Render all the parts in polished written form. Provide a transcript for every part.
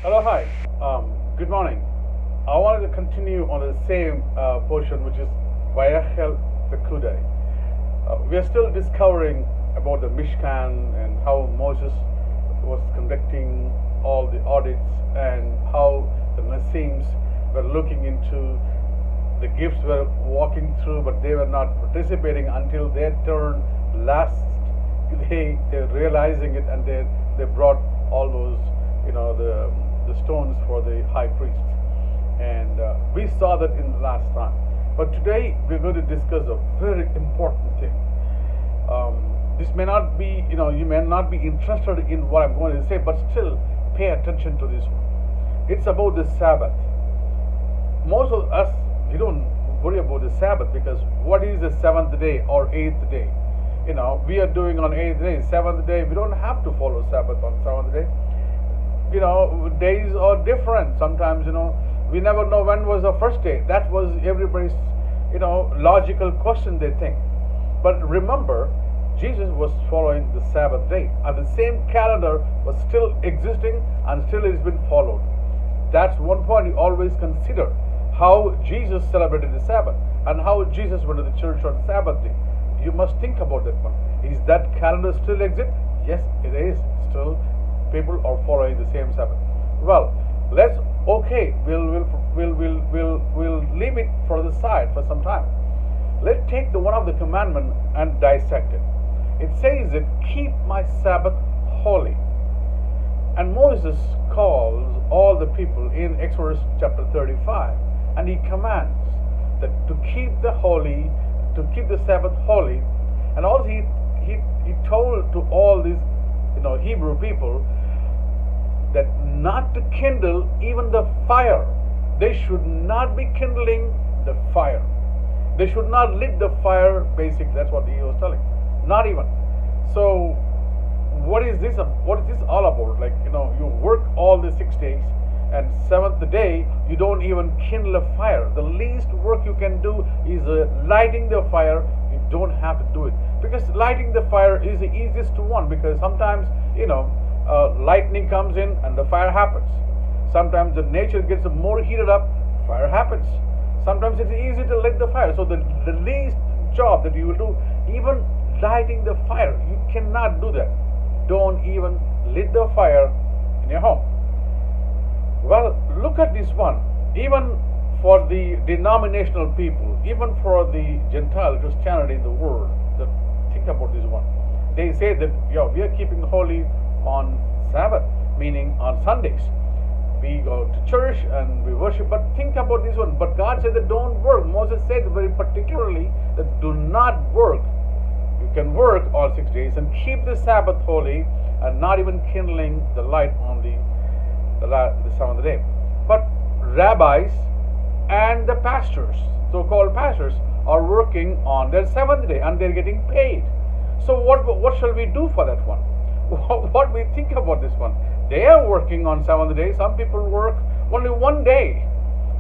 Hello, hi. Good morning. I wanted to continue on the same portion, which is Vayekhal Pedukei. We are still discovering about the Mishkan and how Moses was conducting all the audits and how the Nasseems were looking into the gifts were walking through, but they were not participating until their turn last. They're realizing it, and they brought all those the stones for the high priest, and we saw that in the last time. But today we're going to discuss a very important thing. This may not be, you may not be interested in what I'm going to say, but still pay attention to this one. It's about the Sabbath. Most of us, we don't worry about the Sabbath, because what is the seventh day or eighth day? We are doing on eighth day, seventh day. We don't have to follow Sabbath on seventh day. Days are different. Sometimes, we never know when was the first day. That was everybody's, logical question they think. But remember, Jesus was following the Sabbath day, and the same calendar was still existing and still has been followed. That's one point you always consider, how Jesus celebrated the Sabbath and how Jesus went to the church on Sabbath day. You must think about that one. Is that calendar still exist? Yes, it is still. People are following the same Sabbath. Well, we'll leave it for the side for some time. Let's take the one of the commandment and dissect it. It says that keep my Sabbath holy. And Moses calls all the people in Exodus chapter 35, and he commands that to keep the Sabbath holy. And also he told to all these Hebrew people that not to kindle even the fire. They should not be kindling the fire. They should not lit the fire. Basically, that's what he was telling. Not even. So, what is this all about? Like, you work all the 6 days, and seventh day you don't even kindle a fire. The least work you can do is lighting the fire. You don't have to do it, because lighting the fire is the easiest one, because sometimes lightning comes in and the fire happens. Sometimes the nature gets more heated up, fire happens. Sometimes it's easy to light the fire. So the least job that you will do, even lighting the fire, you cannot do that. Don't even lit the fire in your home. Well, look at this one. Even for the denominational people, even for the Gentile Christianity in the world, think about this one. They say that we are keeping holy on Sabbath, meaning on Sundays. We go to church and we worship, but think about this one. But God said that don't work. Moses said very particularly that do not work. You can work all 6 days and keep the Sabbath holy, and not even kindling the light on the seventh day. But rabbis and the pastors, so-called pastors, are working on their seventh day and they're getting paid. So what shall we do for that one? What we think about this one? They are working on seventh day. Some people work only one day.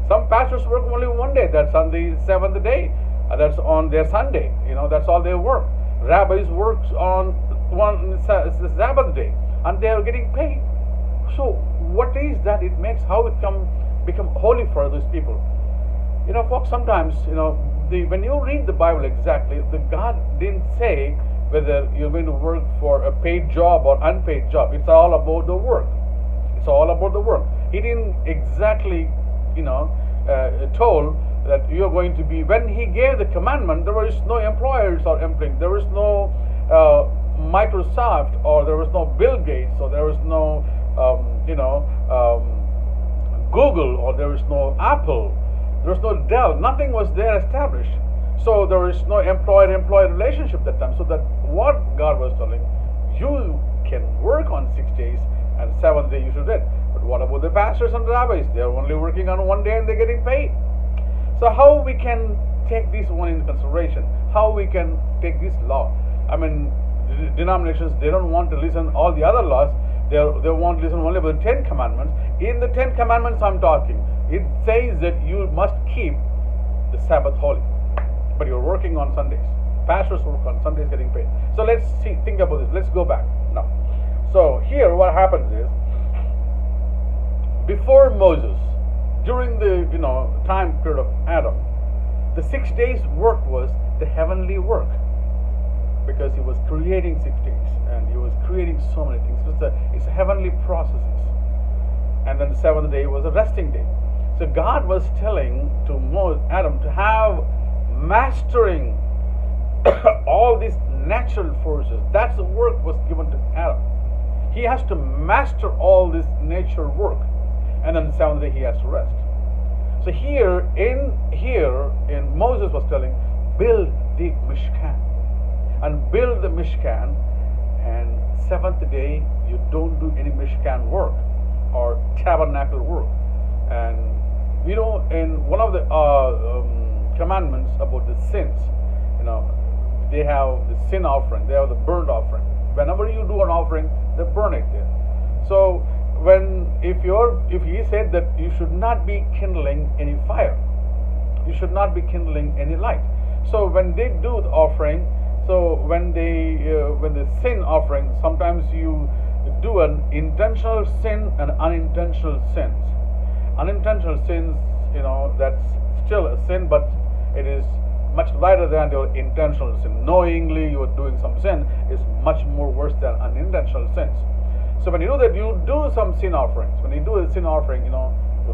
Some pastors work only one day. That's on the seventh day. That's on their Sunday. That's all they work. Rabbis work on the Sabbath day, and they are getting paid. So what is that? It makes how it become holy for those people. Folks. Sometimes when you read the Bible exactly, the God didn't say whether you're going to work for a paid job or unpaid job. It's all about the work. It's all about the work. He didn't exactly, told that you're going to be. When he gave the commandment, there was no employers or employing. There was no Microsoft, or there was no Bill Gates, or there was no, Google, or there was no Apple. There was no Dell. Nothing was there established. So there is no employer-employee relationship that time. So that what God was telling, you can work on 6 days, and seventh day you should do it. But what about the pastors and rabbis? They are only working on one day and they're getting paid. So how we can take this one into consideration? How we can take this law? I mean, denominations, they don't want to listen all the other laws. They want to listen only about the 10 commandments. In the 10 commandments I'm talking, it says that you must keep the Sabbath holy. But you're working on Sundays. Pastors work on Sundays getting paid. So let's think about this. Let's go back now. So here what happens is, Before Moses, during the time period of Adam, the 6 days work was the heavenly work, because he was creating 6 days and he was creating so many things. It's heavenly processes. And then the seventh day was a resting day. So God was telling to Adam to have mastering all these natural forces. That's the work was given to Adam. He has to master all this nature work, and then the seventh day he has to rest. So here in Moses was telling, build the Mishkan, and build the Mishkan, and seventh day you don't do any Mishkan work or tabernacle work. And in one of the commandments about the sins, they have the sin offering, they have the burnt offering. Whenever you do an offering, they burn it there. So if he said that you should not be kindling any fire, you should not be kindling any light. So when they do the offering, so when the sin offering, sometimes you do an intentional sin and unintentional sins. Unintentional sins, that's still a sin, but it is much lighter than your intentional sin. Knowingly you are doing some sin is much more worse than unintentional sins. So when you do that, you do some sin offerings. When you do a sin offering, you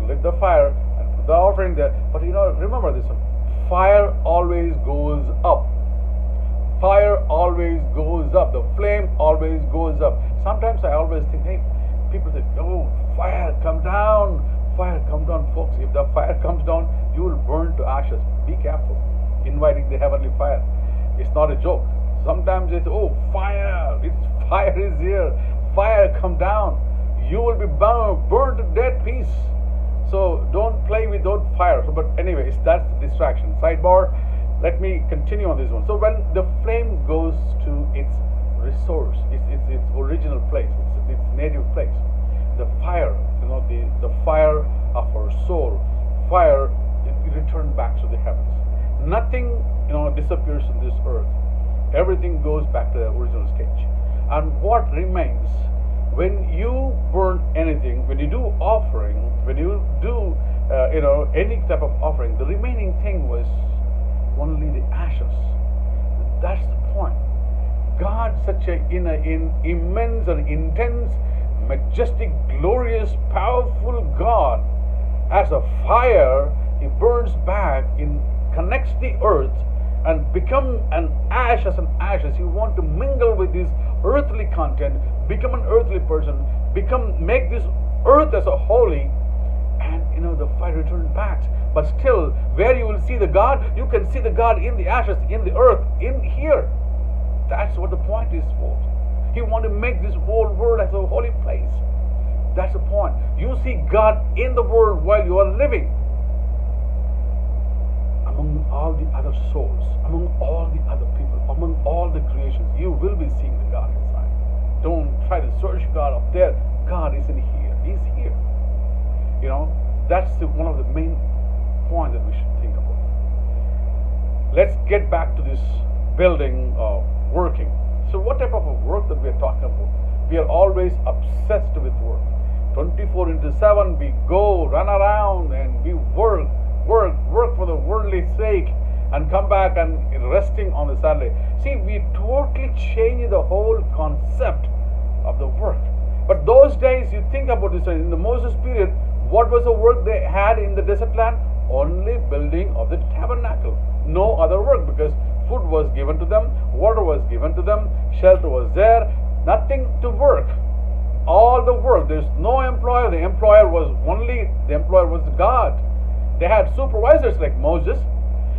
lit the fire and put the offering there. But remember this one: fire always goes up. Fire always goes up. The flame always goes up. Sometimes I always think, hey, people say, oh, fire, come down. Fire, come down, folks. If the fire comes down, you will burn to ashes. Be careful inviting the heavenly fire. It's not a joke. Sometimes they say, oh, fire, fire is here. Fire, come down. You will be burned to dead piece. So don't play without fire. But anyways, that's the distraction. Sidebar. Let me continue on this one. So when the flame goes to its resource, its original place, its native place, the fire, the fire of our soul, fire, it returns back to the heavens. Nothing, disappears in this earth. Everything goes back to the original stage. And what remains when you burn anything, when you do offering, when you do, any type of offering, the remaining thing was only the ashes. That's the point. God, such an immense and intense, majestic, glorious, powerful God, as a fire, He burns back, connects the earth, and become an ash as an ashes. You want to mingle with this earthly content, become an earthly person, make this earth as a holy, and the fire returns back. But still, where you will see the God, you can see the God in the ashes, in the earth, in here. That's what the point is for. He wants to make this whole world as a holy place. That's the point. You see God in the world while you are living. Among all the other souls, among all the other people, among all the creations, you will be seeing the God inside. Don't try to search God up there. God isn't here. He's here. That's one of the main points that we should think about. Let's get back to this building working. So what type of a work that we are talking about? We are always obsessed with work. 24/7 we go, run around, and we work for the worldly sake, and come back and resting on the Saturday. See, we totally change the whole concept of the work. But those days, you think about this, in the Moses period, what was the work they had in the desert land? Only building of the tabernacle. No other work, because food was given to them, water was given to them, shelter was there, nothing to work. All the work, there's no employer. The employer was God. They had supervisors like Moses,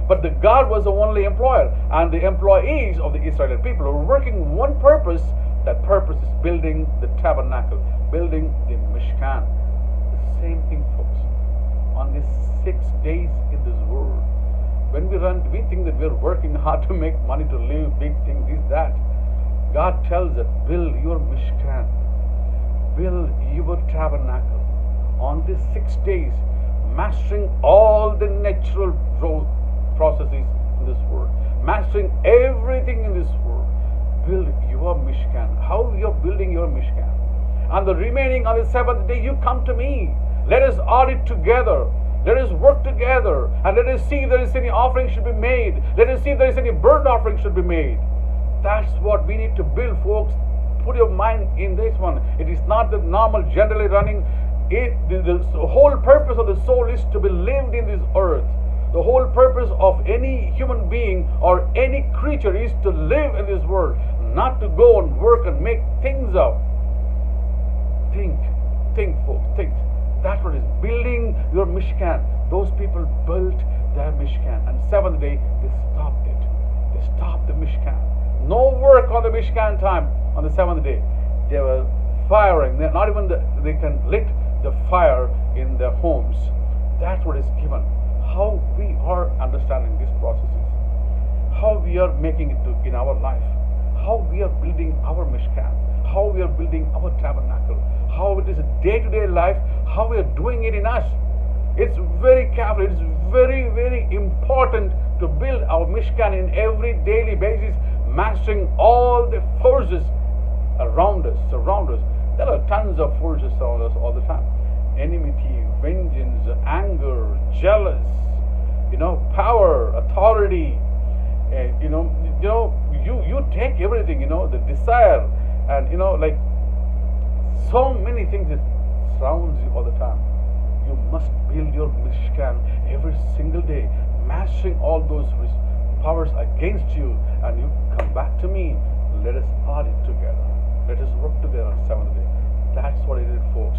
but the God was the only employer, and the employees of the Israelite people were working one purpose. That purpose is building the tabernacle, building the Mishkan. The same thing, folks. On these 6 days in this world, when we think that we're working hard to make money, to live, big things, this, that. God tells us, build your Mishkan, build your tabernacle. On these 6 days, mastering all the natural processes in this world, mastering everything in this world. Build your Mishkan. How you're building your Mishkan? And the remaining on the seventh day, you come to me. Let us audit together. Let us work together, and let us see if there is any offering should be made. Let us see if there is any burnt offering should be made. That's what we need to build, folks. Put your mind in this one. It is not the normal, generally running. The whole purpose of the soul is to be lived in this earth. The whole purpose of any human being or any creature is to live in this world, not to go and work and make things up. Think, folks, think. That's what is building your Mishkan. Those people built their Mishkan, and seventh day they stopped it. They stopped the Mishkan. No work on the Mishkan time on the seventh day. They were firing. Not even they can lit the fire in their homes. That's what is given. How we are understanding these processes. How we are making it in our life. How we are building our Mishkan. How we are building our tabernacle. How it is a day-to-day life. How we are doing it in us. It's very careful. It's very, very important to build our Mishkan in every daily basis, mastering all the forces around us, surround us. There are tons of forces around us all the time. Enmity, vengeance, anger, jealous, power, authority. You take everything, the desire, and like so many things that surrounds you all the time. You must build your Mishkan every single day, mastering all those powers against you, and you come back to me. Let us audit together. Let us work together on the seventh day. That's what it is, folks.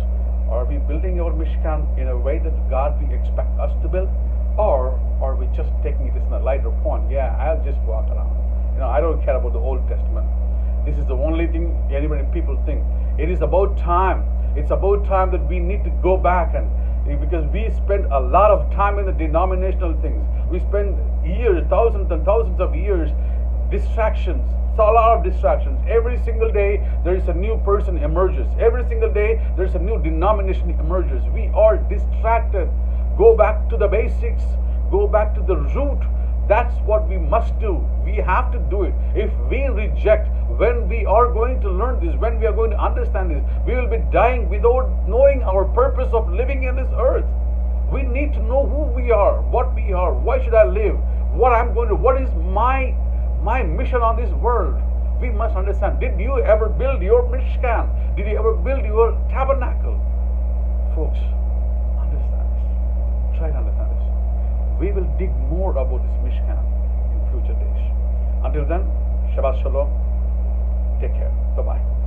Are we building our Mishkan in a way that God will expect us to build? Or are we just taking it as a lighter point? Yeah, I'll just walk around. I don't care about the Old Testament. This is the only thing people think. It is about time. It's about time that we need to go back, and because we spend a lot of time in the denominational things. We spend years, thousands and thousands of years, distractions. It's a lot of distractions. Every single day there is a new person emerges. Every single day there's a new denomination emerges. We are distracted. Go back to the basics. Go back to the root. That's what we must do. We have to do it. If we reject, when we are going to learn this, when we are going to understand this, we will be dying without knowing our purpose of living in this earth. We need to know who we are, what we are, why should I live, what is my mission on this world. We must understand. Did you ever build your Mishkan? Did you ever build your tabernacle? Folks, understand this. Try to understand this. We will dig more about this Mishkan in future days. Until then, Shabbat Shalom. Take care. Bye-bye.